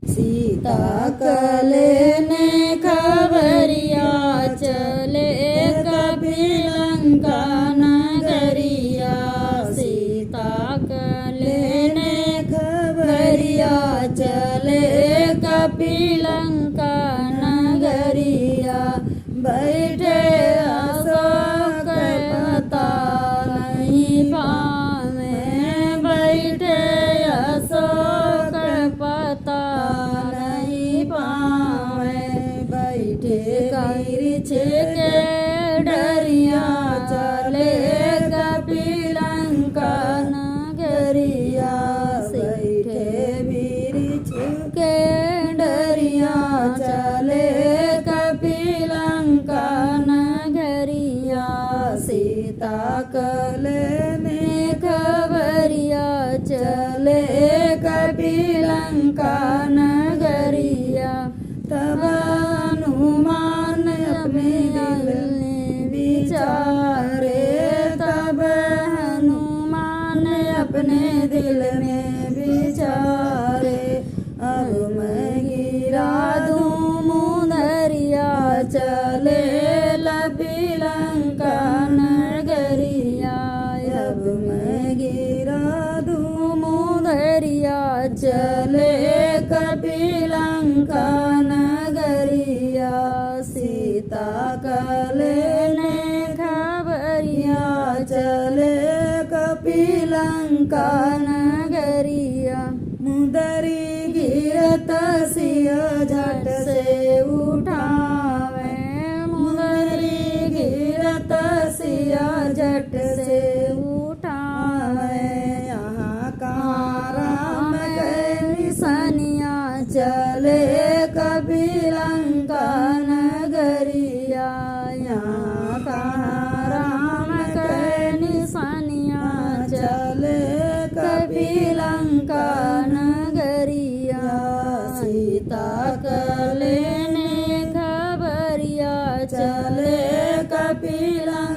सीता कलेने खबरिया चले कभी लंका नगरिया। सीता कलेने खबरिया चले कभी लंका नगरिया। बैठे अशोक पता नहीं पावे, बैठे अशोक पता नहीं पावे। बैठे गिरछ के डरिया चले कभी लंका नगरिया। बैठे गिरछ के डरिया चले कभी लंका नगरिया। सीता कलेने खबरिया चले कभी लंका नगरिया। तब हनुमान अपने दिल में विचारे, तब हनुमान अपने दिल में विचारे। अब मैं गिरा दूँ मुंदरिया चले लभी लंका नगरिया। अब मैं गिरा दूँ मुंदरिया चले कभी लंका नगरिया। सीता कलेने खबरिया चले कभी लंका नगरिया। मुदरी गिरत सिय झट से उठावे, मुदरी गिरत सिय झट से उठावे। यहाँ कहाँ राम के निशानिया चले कभी लंका नगरिया। यहाँ कहाँ राम के निशानिया चले कभी लंका नगरिया। सीता कलेने खबरिया चले कभी लंका